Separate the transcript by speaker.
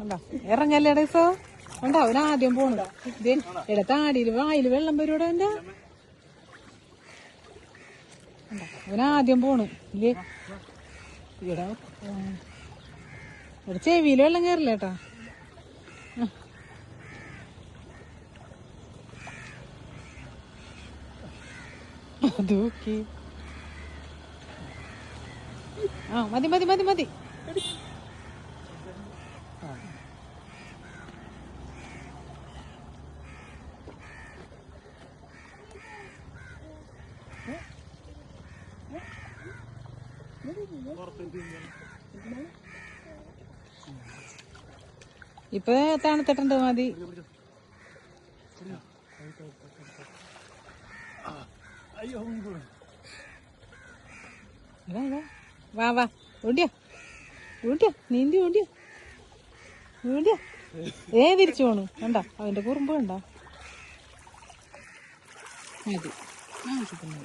Speaker 1: ഉണ്ടാ ഇറങ്ങല്ലേ ഡേസോ ഉണ്ടാ അവൻ ആദ്യം പോണു ഇവിടെ താടിയിൽ വായിൽ വെള്ളം വരൂടെ എന്റെ അവനാദ്യം പോണു ഇല്ലേ ഇവിടെ ഇവിടെ ചെവിയിൽ വെള്ളം കയറില്ല കേട്ടാ അതോക്കെ ആ മതി മതി മതി മതി ഇപ്പൊ തണുത്തിട്ടുണ്ട് മതി വാ വാ ഓടിയോ ഓടിയോ നീന്തി ഓടിയോ ഓടിയോ തിരിച്ചു പോണു കണ്ട അവന്റെ കുറുമ്പ് കണ്ട മതി ആവശ്യത്തിന്